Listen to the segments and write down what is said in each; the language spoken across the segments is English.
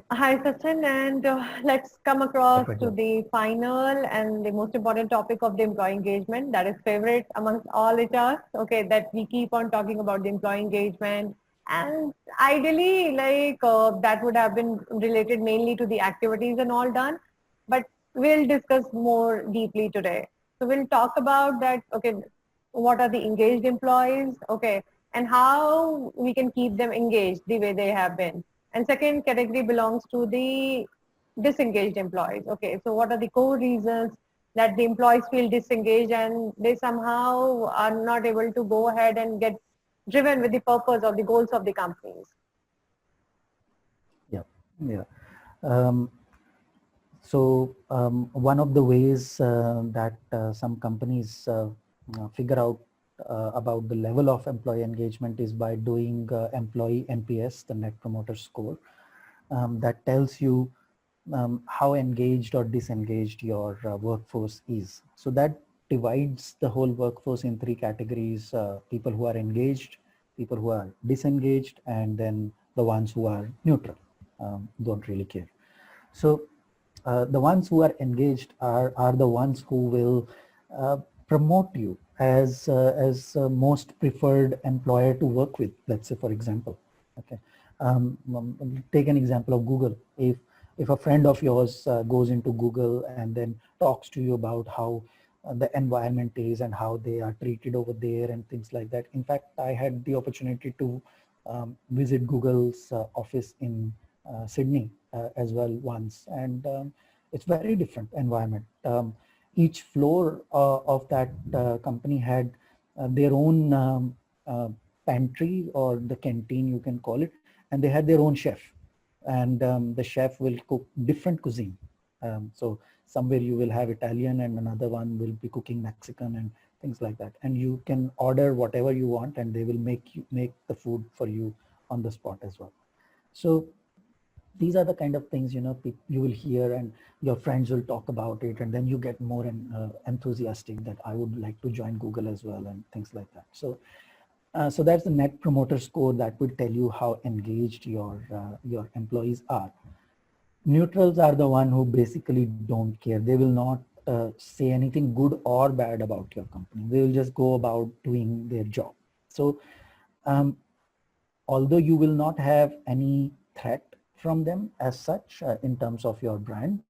Hi, Sachin, and let's come across Perfect. to the final and the most important topic of the employee engagement. That is favorite amongst all HRs. Okay, that we keep on talking about the employee engagement, and ideally, that would have been related mainly to the activities and all done, but we'll discuss more deeply today. So we'll talk about that. Okay, what are the engaged employees? Okay, and how we can keep them engaged the way they have been. And second category belongs to the disengaged employees. Okay, so what are the core reasons that the employees feel disengaged and they somehow are not able to go ahead and get driven with the purpose or the goals of the companies? Yeah, yeah. Um, One of the ways that some companies figure out about the level of employee engagement is by doing employee NPS, the Net Promoter Score, that tells you how engaged or disengaged your workforce is. So that divides the whole workforce in three categories: people who are engaged, people who are disengaged, and then the ones who are neutral, don't really care. So the ones who are engaged are the ones who will promote you as most preferred employer to work with. Let's say, for example, okay, take an example of Google. If a friend of yours goes into Google and then talks to you about how the environment is and how they are treated over there and things like that. In fact, I had the opportunity to visit Google's office in Sydney as well once, and it's very different environment. Each floor of that company had their own pantry, or the canteen you can call it, and they had their own chef, and the chef will cook different cuisine. So somewhere you will have Italian and another one will be cooking Mexican and things like that, and you can order whatever you want and they will make the food for you on the spot as well. So these are the kind of things, you will hear, and your friends will talk about it, and then you get more enthusiastic that I would like to join Google as well and things like that. So that's the Net Promoter Score that will tell you how engaged your employees are. Neutrals are the one who basically don't care. They will not say anything good or bad about your company. They will just go about doing their job. So um, although you will not have any threat from them as such in terms of your brand,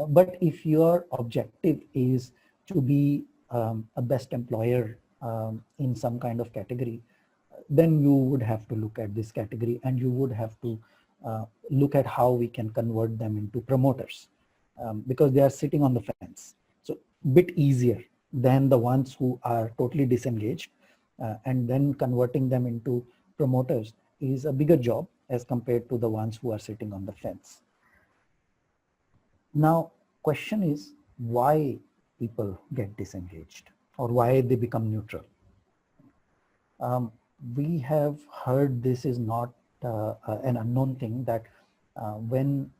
but if your objective is to be a best employer in some kind of category, then you would have to look at this category, and you would have to look at how we can convert them into promoters, because they are sitting on the fence. So bit easier than the ones who are totally disengaged, and then converting them into promoters is a bigger job as compared to the ones who are sitting on the fence. Now, question is why people get disengaged or why they become neutral. Um, we have heard this is not an unknown thing, that when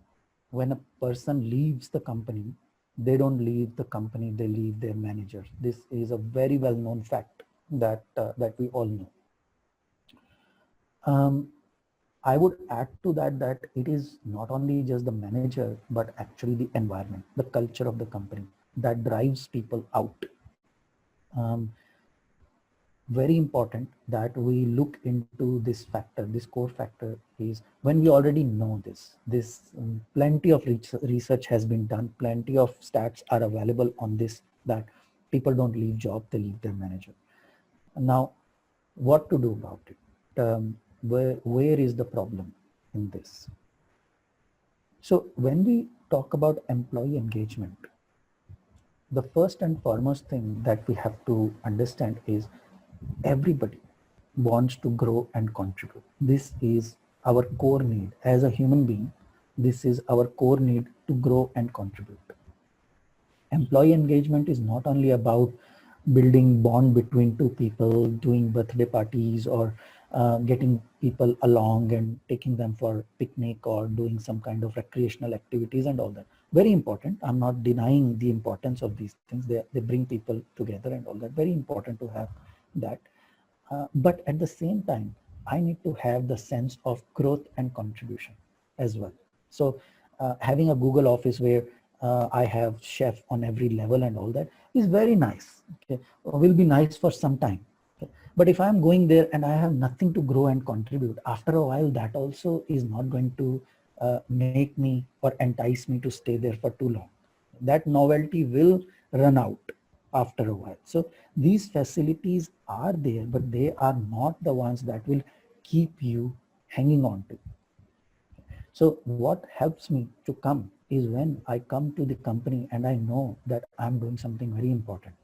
a person leaves the company, they don't leave the company, they leave their manager. This is a very well known fact that we all know. Um, I would add to that it is not only just the manager, but actually the environment, the culture of the company that drives people out. Um, Very important that we look into this factor. This core factor is when we already know this plenty of research has been done, plenty of stats are available on this, that people don't leave job, they leave their manager. Now, what to do about it? Where is the problem in this? So when we talk about employee engagement, the first and foremost thing that we have to understand is everybody wants to grow and contribute. This is our core need as a human being. This is our core need to grow and contribute. Employee engagement is not only about building bond between two people, doing birthday parties, or getting people along and taking them for picnic or doing some kind of recreational activities and all that. Very important. I'm not denying the importance of these things. They bring people together and all that. Very important to have that. But at the same time, I need to have the sense of growth and contribution as well. So having a Google office where I have chef on every level and all that is very nice. Okay, will be nice for some time. Okay? But if I'm going there and I have nothing to grow and contribute, after a while that also is not going to make me or entice me to stay there for too long. That novelty will run out after a while. So these facilities are there, but they are not the ones that will keep you hanging on to. So what helps me to come is when I come to the company and I know that I'm doing something very important.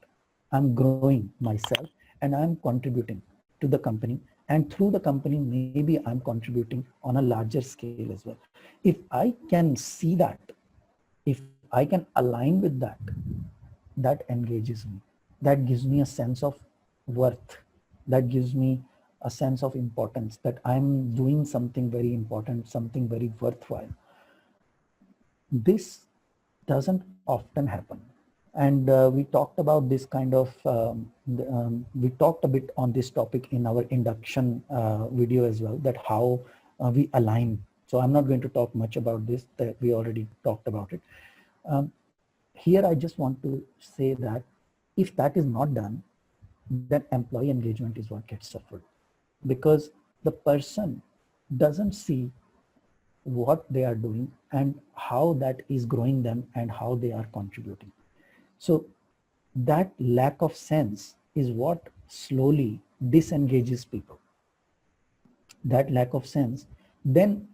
I'm growing myself and I'm contributing to the company, and through the company maybe I'm contributing on a larger scale as well. If I can see that, if I can align with that, that engages me. That gives me a sense of worth. That gives me a sense of importance, that I'm doing something very important, something very worthwhile. This doesn't often happen. And we talked about this kind of, we talked a bit on this topic in our induction video as well, that how we align. So I'm not going to talk much about this, that we already talked about it. Here, I just want to say that if that is not done, then employee engagement is what gets suffered, because the person doesn't see what they are doing and how that is growing them and how they are contributing. So that lack of sense is what slowly disengages people. That lack of sense, then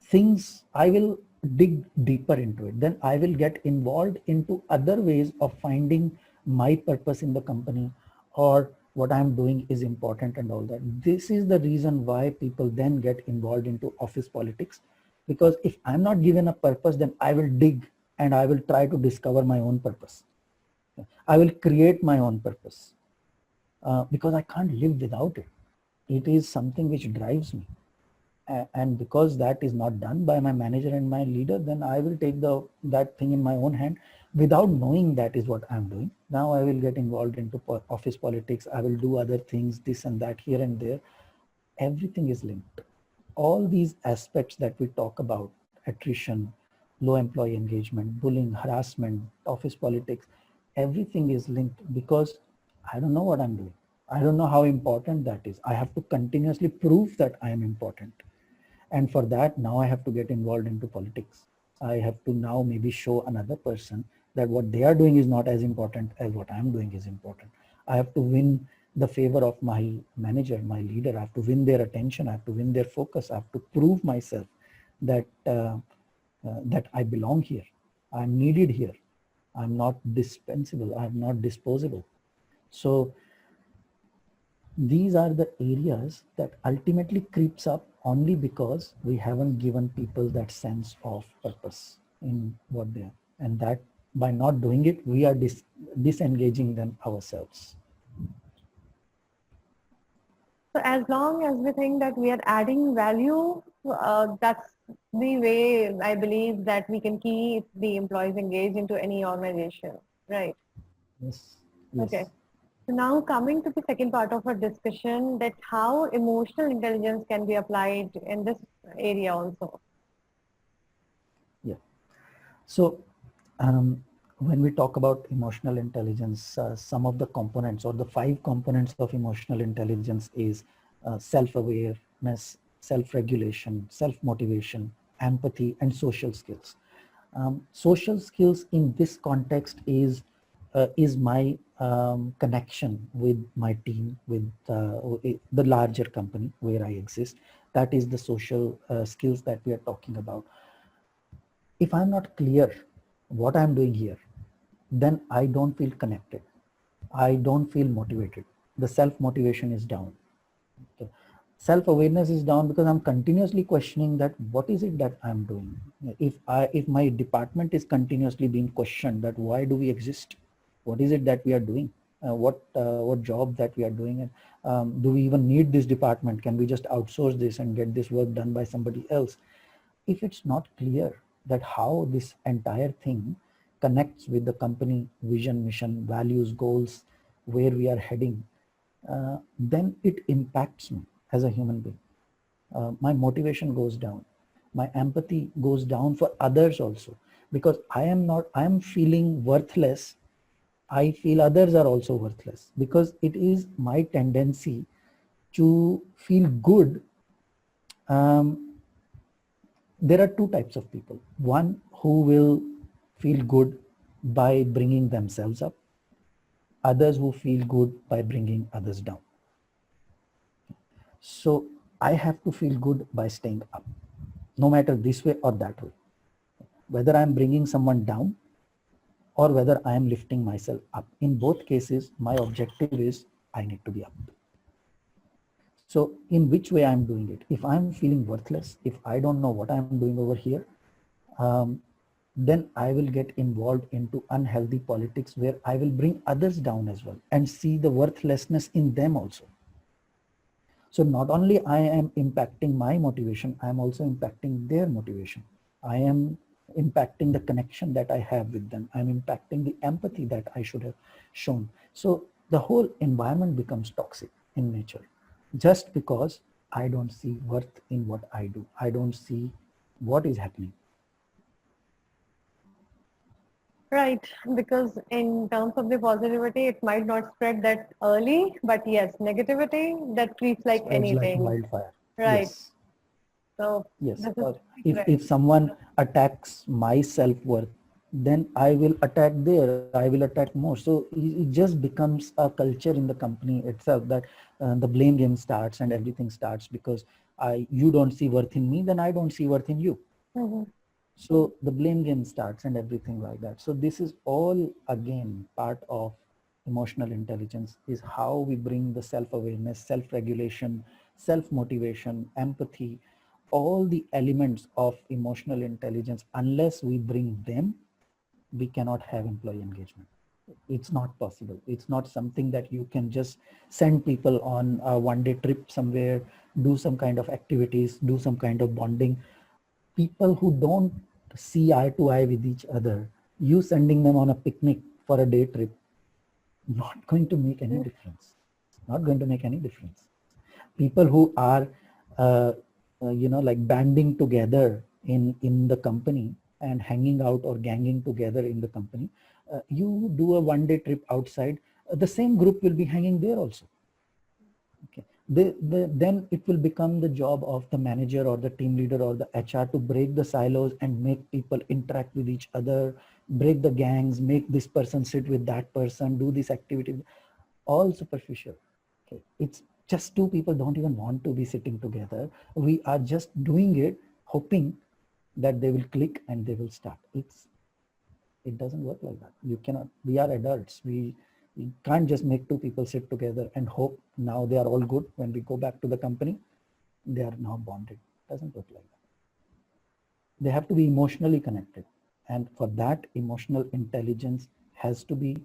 things, I will dig deeper into it. Then I will get involved into other ways of finding my purpose in the company, or what I'm doing is important and all that. This is the reason why people then get involved into office politics, because if I'm not given a purpose, then I will dig and I will try to discover my own purpose. I will create my own purpose because I can't live without it. It is something which drives me. And because that is not done by my manager and my leader, then I will take that thing in my own hand without knowing that is what I'm doing. Now I will get involved into office politics. I will do other things, this and that, here and there. Everything is linked. All these aspects that we talk about, attrition, low employee engagement, bullying, harassment, office politics, everything is linked, because I don't know what I'm doing. I don't know how important that is. I have to continuously prove that I am important. And for that, now I have to get involved into politics. I have to now maybe show another person that what they are doing is not as important as what I'm doing is important. I have to win the favor of my manager, my leader. I have to win their attention. I have to win their focus. I have to prove myself that that I belong here. I'm needed here. I'm not dispensable. I'm not disposable. So these are the areas that ultimately creeps up only because we haven't given people that sense of purpose in what they are. And that by not doing it, we are disengaging them ourselves. So as long as we think that we are adding value, that's the way I believe that we can keep the employees engaged into any organization, right? Yes. Okay. Yes. So now coming to the second part of our discussion, that how emotional intelligence can be applied in this area also. Yeah. So when we talk about emotional intelligence, some of the components or the 5 components of emotional intelligence is self-awareness, self-regulation, self-motivation, empathy, and social skills. Social skills in this context is my connection with my team, with the larger company where I exist. That is the social skills that we are talking about. If I'm not clear what I'm doing here, then I don't feel connected. I don't feel motivated. The self-motivation is down. Okay. Self-awareness is down because I'm continuously questioning that what is it that I'm doing. If my department is continuously being questioned, that why do we exist? What is it that we are doing? What job that we are doing, and do we even need this department? Can we just outsource this and get this work done by somebody else? If it's not clear that how this entire thing connects with the company vision, mission, values, goals, where we are heading, then it impacts me as a human being. My motivation goes down. My empathy goes down for others also, because I am feeling worthless. I feel others are also worthless, because it is my tendency to feel good. Um, there are two types of people. One who will feel good by bringing themselves up, others who feel good by bringing others down. So I have to feel good by staying up, no matter this way or that way. Whether I'm bringing someone down or whether I am lifting myself up. In both cases, my objective is I need to be up. So in which way I'm doing it? If I'm feeling worthless, if I don't know what I'm doing over here, um, then I will get involved into unhealthy politics where I will bring others down as well and see the worthlessness in them also. So not only I am impacting my motivation, I am also impacting their motivation. I am impacting the connection that I have with them. I'm impacting the empathy that I should have shown. So the whole environment becomes toxic in nature, just because I don't see worth in what I do. I don't see what is happening. Right, because in terms of the positivity, it might not spread that early, but yes, negativity that creeps like Spreads like anything. wildfire. Right. Yes. So Yes, this is or correct. if someone attacks my self-worth, then I will attack there, I will attack more. So it just becomes a culture in the company itself, that the blame game starts and everything starts because you don't see worth in me, then I don't see worth in you. Mm-hmm. So the blame game starts and everything like that. So this is all again part of emotional intelligence, is how we bring the self-awareness, self-regulation, self-motivation, empathy, all the elements of emotional intelligence. Unless we bring them, we cannot have employee engagement. It's not possible. It's not something that you can just send people on a one-day trip somewhere, do some kind of activities, do some kind of bonding. People who don't see eye to eye with each other, you sending them on a picnic for a day trip, not going to make any difference. Not going to make any difference. People who are, like banding together in the company and hanging out or ganging together in the company, you do a one-day trip outside, the same group will be hanging there also. Okay. Then it will become the job of the manager or the team leader or the HR to break the silos and make people interact with each other, break the gangs, make this person sit with that person, do this activity, all superficial. Okay. It's just two people don't even want to be sitting together. We are just doing it, hoping that they will click and they will start. It doesn't work like that. You cannot. We are adults. We can't just make two people sit together and hope now they are all good. When we go back to the company, they are now bonded. It doesn't work like that. They have to be emotionally connected, and for that, emotional intelligence has to be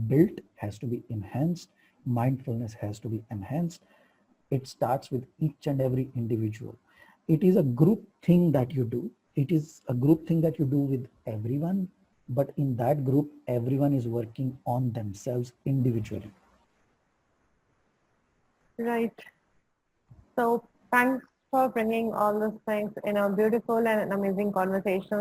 built, has to be enhanced. Mindfulness has to be enhanced. It starts with each and every individual. It is a group thing that you do. It is a group thing that you do with everyone, but in that group, everyone is working on themselves individually. Right. So thanks for bringing all those things in a beautiful and an amazing conversation.